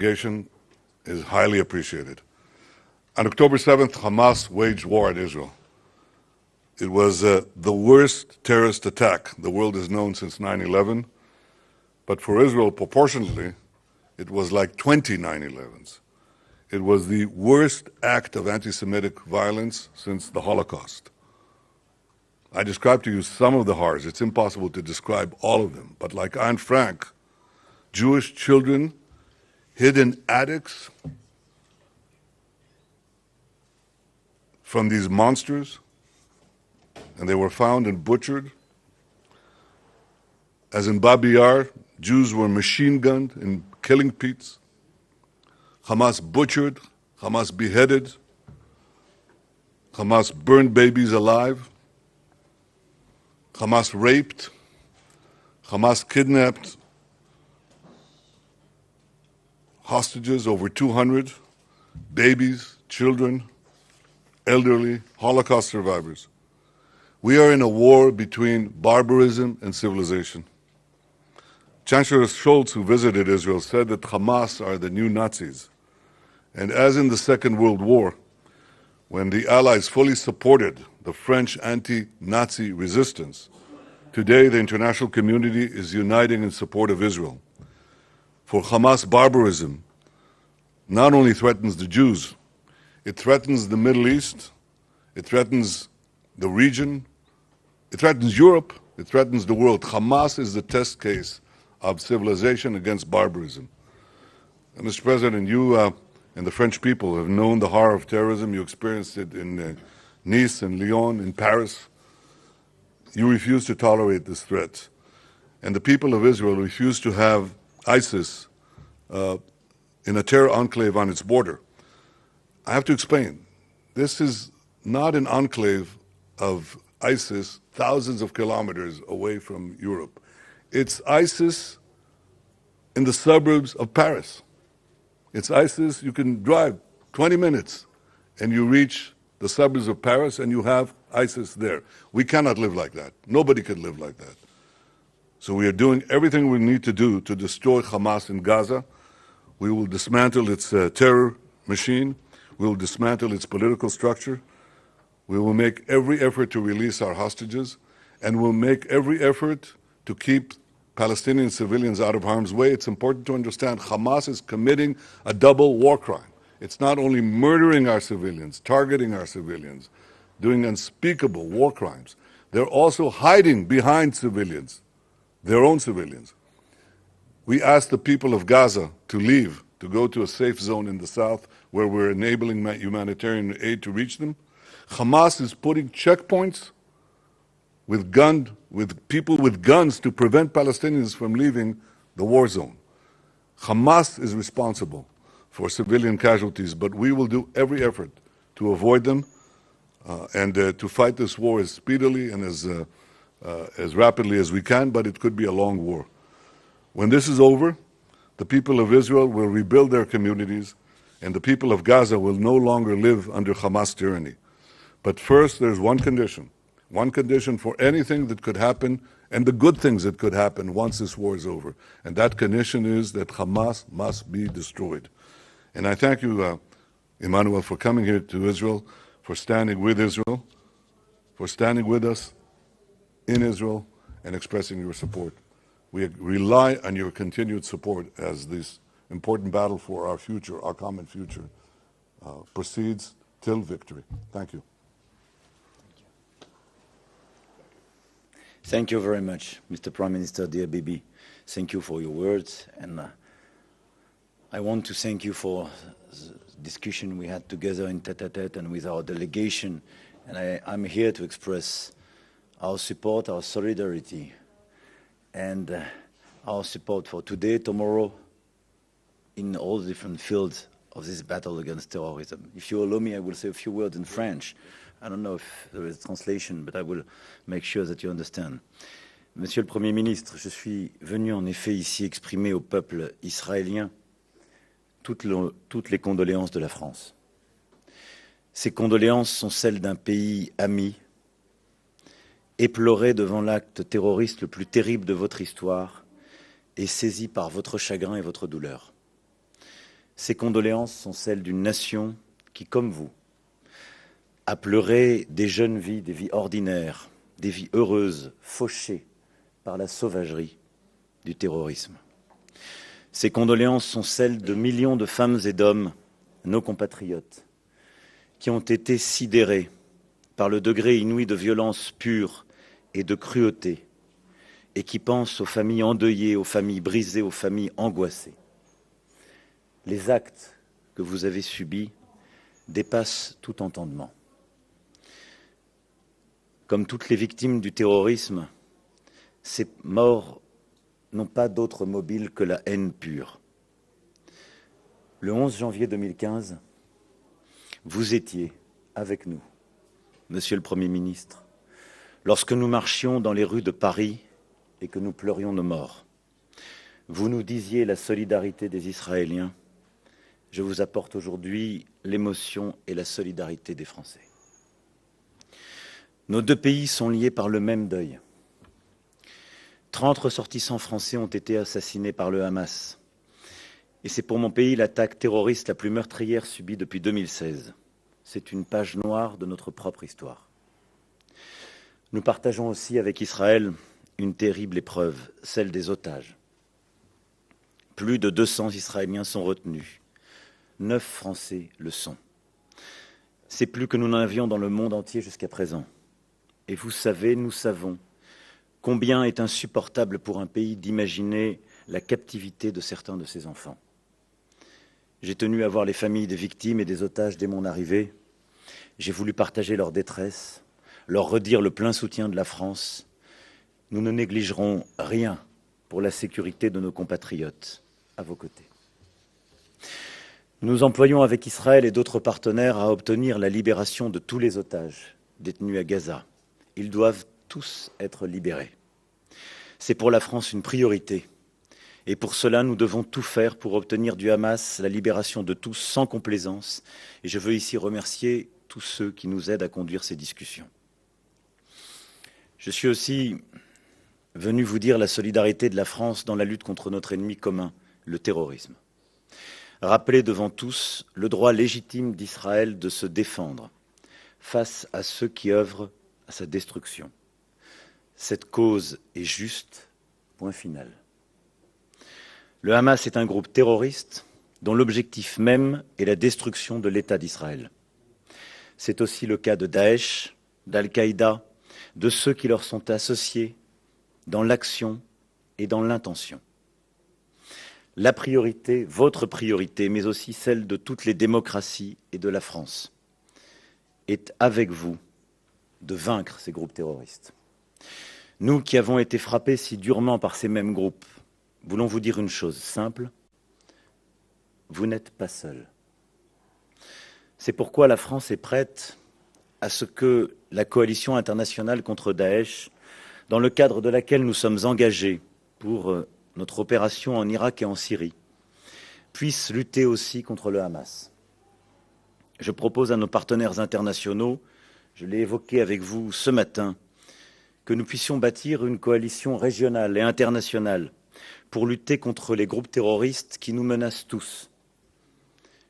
delegation is highly appreciated. On October 7th, Hamas waged war at Israel. It was the worst terrorist attack the world has known since 9/11, but for Israel, proportionately, it was like 20 9/11s. It was the worst act of anti-Semitic violence since the Holocaust. I described to you some of the horrors. It's impossible to describe all of them. But like Anne Frank, Jewish children hid in attics from these monsters, and they were found and butchered. As in Babi Yar, Jews were machine-gunned in killing pits. Hamas butchered, Hamas beheaded, Hamas burned babies alive, Hamas raped, Hamas kidnapped hostages, over 200, babies, children, elderly, Holocaust survivors. We are in a war between barbarism and civilization. Chancellor Scholz, who visited Israel, said that Hamas are the new Nazis. And as in the Second World War, when the Allies fully supported the French anti-Nazi resistance, today the international community is uniting in support of Israel. For Hamas, barbarism not only threatens the Jews, it threatens the Middle East, it threatens the region, it threatens Europe, it threatens the world. Hamas is the test case of civilization against barbarism. And Mr. President, you and the French people have known the horror of terrorism. You experienced it in Nice and Lyon, in Paris. You refuse to tolerate this threat. And the people of Israel refuse to have ISIS in a terror enclave on its border. I have to explain. This is not an enclave of ISIS thousands of kilometers away from Europe. It's ISIS in the suburbs of Paris. It's ISIS, you can drive 20 minutes and you reach the suburbs of Paris and you have ISIS there. We cannot live like that. Nobody can live like that. So we are doing everything we need to do to destroy Hamas in Gaza. We will dismantle its terror machine. We will dismantle its political structure. We will make every effort to release our hostages, and we'll make every effort to keep Palestinian civilians out of harm's way. It's important to understand Hamas is committing a double war crime. It's not only murdering our civilians, targeting our civilians, doing unspeakable war crimes. They're also hiding behind civilians, their own civilians. We asked the people of Gaza to leave, to go to a safe zone in the south where we're enabling humanitarian aid to reach them. Hamas is putting checkpoints with people with guns to prevent Palestinians from leaving the war zone. Hamas is responsible for civilian casualties, but we will do every effort to avoid them and to fight this war as speedily and as rapidly as we can, but it could be a long war. When this is over, the people of Israel will rebuild their communities, and the people of Gaza will no longer live under Hamas tyranny. But first, there's one condition for anything that could happen and the good things that could happen once this war is over. And that condition is that Hamas must be destroyed. And I thank you, Emmanuel, for coming here to Israel, for standing with Israel, for standing with us in Israel and expressing your support. We rely on your continued support as this important battle for our future, our common future, proceeds till victory. Thank you. Thank you very much, Mr. Prime Minister, dear Bibi. Thank you for your words, and I want to thank you for the discussion we had together in tete-a-tete and with our delegation. And I'm here to express our support, our solidarity, and our support for today, tomorrow, in all the different fields of this battle against terrorism. If you allow me, I will say a few words in French. I don't know if there is translation, but I will make sure that you understand. Monsieur le Premier ministre, je suis venu en effet ici exprimer au peuple israélien toutes les condoléances de la France. Ces condoléances sont celles d'un pays ami, éploré devant l'acte terroriste le plus terrible de votre histoire et saisi par votre chagrin et votre douleur. Ces condoléances sont celles d'une nation qui, comme vous, a pleuré des jeunes vies, des vies ordinaires, des vies heureuses, fauchées par la sauvagerie du terrorisme. Ces condoléances sont celles de millions de femmes et d'hommes, nos compatriotes, qui ont été sidérés par le degré inouï de violence pure et de cruauté, et qui pensent aux familles endeuillées, aux familles brisées, aux familles angoissées. Les actes que vous avez subis dépassent tout entendement. Comme toutes les victimes du terrorisme, ces morts n'ont pas d'autre mobile que la haine pure. Le 11 janvier 2015, vous étiez avec nous, Monsieur le Premier ministre, lorsque nous marchions dans les rues de Paris et que nous pleurions nos morts. Vous nous disiez la solidarité des Israéliens. Je vous apporte aujourd'hui l'émotion et la solidarité des Français. Nos deux pays sont liés par le même deuil. 30 ressortissants français ont été assassinés par le Hamas. Et c'est pour mon pays l'attaque terroriste la plus meurtrière subie depuis 2016. C'est une page noire de notre propre histoire. Nous partageons aussi avec Israël une terrible épreuve, celle des otages. Plus de 200 Israéliens sont retenus. 9 Français le sont. C'est plus que nous n'en avions dans le monde entier jusqu'à présent. Et vous savez, nous savons, combien est insupportable pour un pays d'imaginer la captivité de certains de ses enfants. J'ai tenu à voir les familles des victimes et des otages dès mon arrivée. J'ai voulu partager leur détresse, leur redire le plein soutien de la France. Nous ne négligerons rien pour la sécurité de nos compatriotes à vos côtés. Nous employons avec Israël et d'autres partenaires à obtenir la libération de tous les otages détenus à Gaza. Ils doivent tous être libérés. C'est pour la France une priorité. Et pour cela, nous devons tout faire pour obtenir du Hamas la libération de tous sans complaisance. Et je veux ici remercier tous ceux qui nous aident à conduire ces discussions. Je suis aussi venu vous dire la solidarité de la France dans la lutte contre notre ennemi commun, le terrorisme. Rappelez devant tous le droit légitime d'Israël de se défendre face à ceux qui œuvrent à sa destruction. Cette cause est juste, point final. Le Hamas est un groupe terroriste dont l'objectif même est la destruction de l'État d'Israël. C'est aussi le cas de Daesh, d'Al-Qaïda, de ceux qui leur sont associés dans l'action et dans l'intention. La priorité, votre priorité, mais aussi celle de toutes les démocraties et de la France, est avec vous de vaincre ces groupes terroristes. Nous qui avons été frappés si durement par ces mêmes groupes, voulons vous dire une chose simple, vous n'êtes pas seuls. C'est pourquoi la France est prête à ce que la coalition internationale contre Daesh, dans le cadre de laquelle nous sommes engagés pour notre opération en Irak et en Syrie, puisse lutter aussi contre le Hamas. Je propose à nos partenaires internationaux, je l'ai évoqué avec vous ce matin, que nous puissions bâtir une coalition régionale et internationale pour lutter contre les groupes terroristes qui nous menacent tous.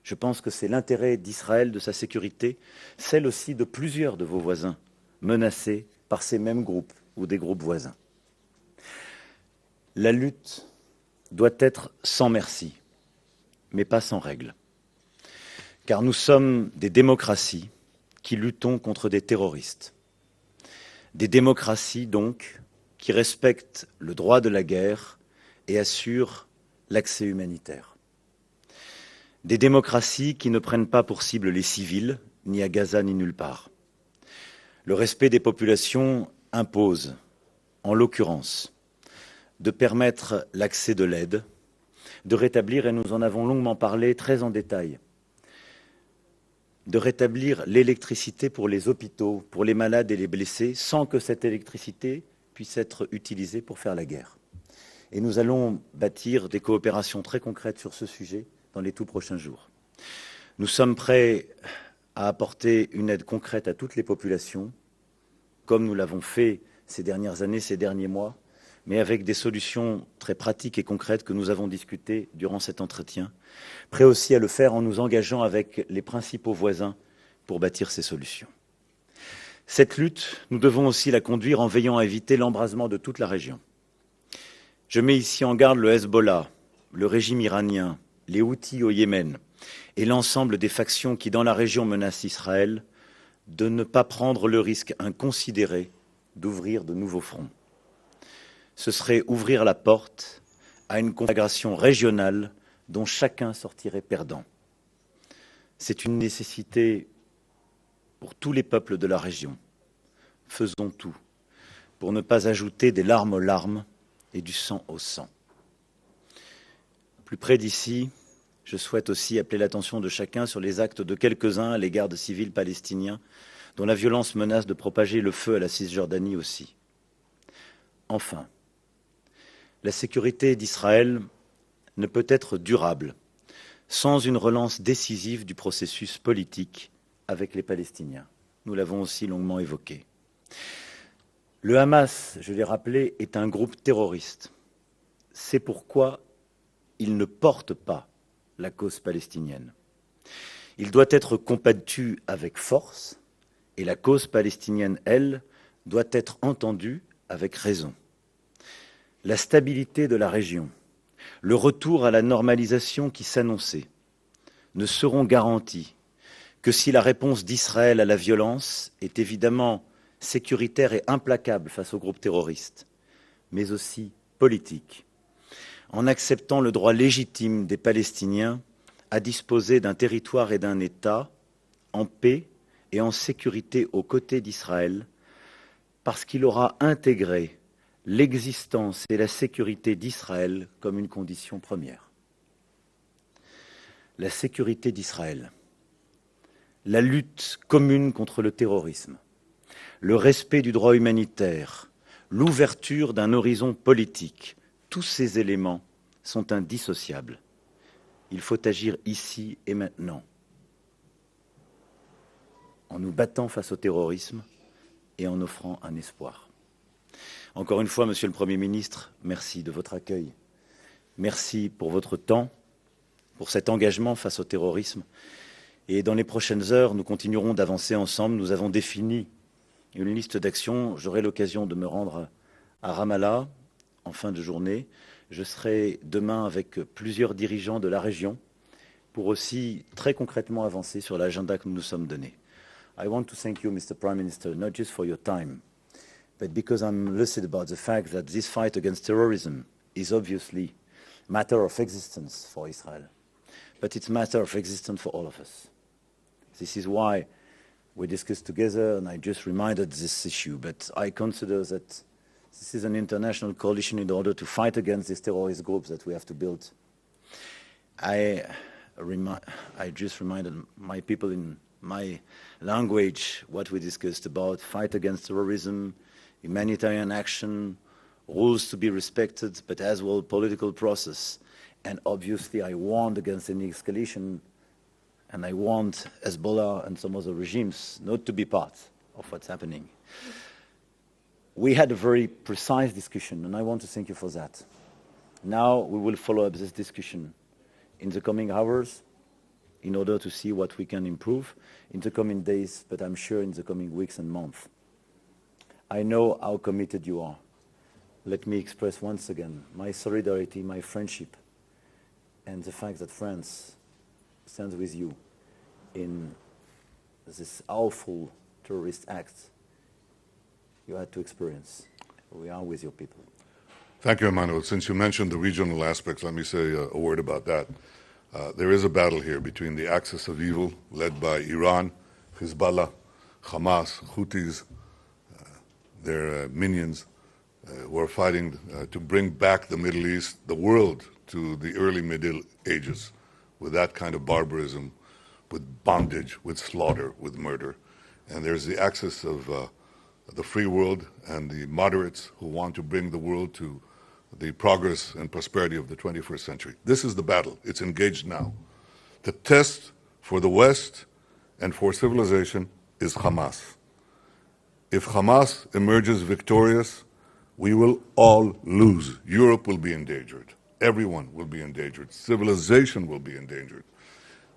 Je pense que c'est l'intérêt d'Israël, de sa sécurité, celle aussi de plusieurs de vos voisins menacés par ces mêmes groupes ou des groupes voisins. La lutte doit être sans merci, mais pas sans règles. Car nous sommes des démocraties qui luttons contre des terroristes. Des démocraties, donc, qui respectent le droit de la guerre et assurent l'accès humanitaire. Des démocraties qui ne prennent pas pour cible les civils, ni à Gaza ni nulle part. Le respect des populations impose, en l'occurrence, de permettre l'accès de l'aide, de rétablir, et nous en avons longuement parlé très en détail, de rétablir l'électricité pour les hôpitaux, pour les malades et les blessés, sans que cette électricité puisse être utilisée pour faire la guerre. Et nous allons bâtir des coopérations très concrètes sur ce sujet dans les tout prochains jours. Nous sommes prêts à apporter une aide concrète à toutes les populations, comme nous l'avons fait ces dernières années, ces derniers mois, mais avec des solutions très pratiques et concrètes que nous avons discutées durant cet entretien, prêts aussi à le faire en nous engageant avec les principaux voisins pour bâtir ces solutions. Cette lutte, nous devons aussi la conduire en veillant à éviter l'embrasement de toute la région. Je mets ici en garde le Hezbollah, le régime iranien, les Houthis au Yémen et l'ensemble des factions qui, dans la région, menacent Israël, de ne pas prendre le risque inconsidéré d'ouvrir de nouveaux fronts. Ce serait ouvrir la porte à une conflagration régionale dont chacun sortirait perdant. C'est une nécessité pour tous les peuples de la région. Faisons tout pour ne pas ajouter des larmes aux larmes et du sang au sang. Plus près d'ici, je souhaite aussi appeler l'attention de chacun sur les actes de quelques-uns à l'égard de civils palestiniens dont la violence menace de propager le feu à la Cisjordanie aussi. Enfin, la sécurité d'Israël ne peut être durable sans une relance décisive du processus politique avec les Palestiniens. Nous l'avons aussi longuement évoqué. Le Hamas, je l'ai rappelé, est un groupe terroriste. C'est pourquoi il ne porte pas la cause palestinienne. Il doit être combattu avec force et la cause palestinienne, elle, doit être entendue avec raison. La stabilité de la région, le retour à la normalisation qui s'annonçait, ne seront garantis que si la réponse d'Israël à la violence est évidemment sécuritaire et implacable face aux groupes terroristes, mais aussi politique, en acceptant le droit légitime des Palestiniens à disposer d'un territoire et d'un État en paix et en sécurité aux côtés d'Israël, parce qu'il aura intégré l'existence et la sécurité d'Israël comme une condition première. La sécurité d'Israël, la lutte commune contre le terrorisme, le respect du droit humanitaire, l'ouverture d'un horizon politique, tous ces éléments sont indissociables. Il faut agir ici et maintenant, en nous battant face au terrorisme et en offrant un espoir. Encore une fois, Monsieur le Premier ministre, merci de votre accueil. Merci pour votre temps, pour cet engagement face au terrorisme. Et dans les prochaines heures, nous continuerons d'avancer ensemble. Nous avons défini une liste d'actions. J'aurai l'occasion de me rendre à Ramallah en fin de journée. Je serai demain avec plusieurs dirigeants de la région pour aussi très concrètement avancer sur l'agenda que nous nous sommes donné. I want to thank you, Mr. Prime Minister, not just for your time, but because I'm lucid about the fact that this fight against terrorism is obviously a matter of existence for Israel, but it's a matter of existence for all of us. This is why we discussed together, and I just reminded this issue, but I consider that this is an international coalition in order to fight against these terrorist groups that we have to build. I just reminded my people in my language what we discussed about fight against terrorism, humanitarian action, rules to be respected, but as well political process. And obviously I warned against any escalation, and I want Hezbollah and some other regimes not to be part of what's happening. We had a very precise discussion, and I want to thank you for that. Now we will follow up this discussion in the coming hours in order to see what we can improve in the coming days, but I'm sure in the coming weeks and months. I know how committed you are. Let me express once again my solidarity, my friendship, and the fact that France stands with you in this awful terrorist act you had to experience. We are with your people. Thank you, Emmanuel. Since you mentioned the regional aspects, let me say a word about that. There is a battle here between the axis of evil led by Iran, Hezbollah, Hamas, Houthis, their minions, who are fighting to bring back the Middle East, the world, to the early Middle Ages with that kind of barbarism, with bondage, with slaughter, with murder. And there's the axis of the free world and the moderates who want to bring the world to the progress and prosperity of the 21st century. This is the battle. It's engaged now. The test for the West and for civilization is Hamas. If Hamas emerges victorious, we will all lose. Europe will be endangered. Everyone will be endangered. Civilization will be endangered.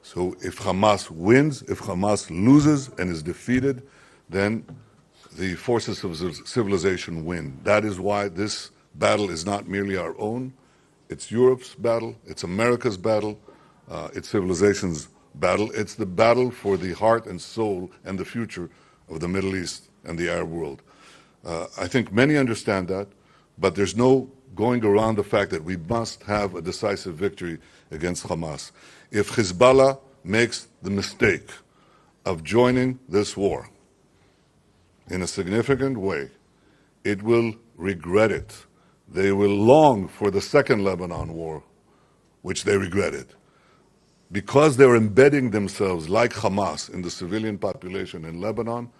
So if Hamas wins, if Hamas loses and is defeated, then the forces of civilization win. That is why this battle is not merely our own. It's Europe's battle. It's America's battle. It's civilization's battle. It's the battle for the heart and soul and the future of the Middle East and the Arab world. I think many understand that, but there's no going around the fact that we must have a decisive victory against Hamas. If Hezbollah makes the mistake of joining this war in a significant way, it will regret it. They will long for the second Lebanon war, which they regretted. Because they're embedding themselves like Hamas in the civilian population in Lebanon,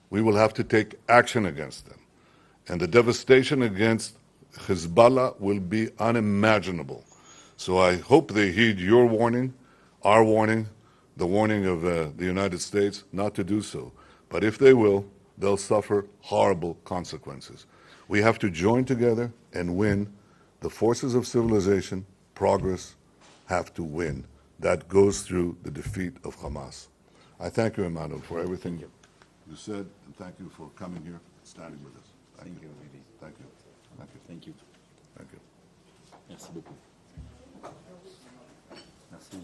we will have to take action against them. And the devastation against Hezbollah will be unimaginable. So I hope they heed your warning, our warning, the warning of the United States not to do so. But if they will, they'll suffer horrible consequences. We have to join together and win. The forces of civilization, progress, have to win. That goes through the defeat of Hamas. I thank you, Emmanuel, for everything you said, and thank you for coming here and standing with us. Thank you, Bibi. Thank you. Thank you. Thank you. Thank you. Merci beaucoup. Merci.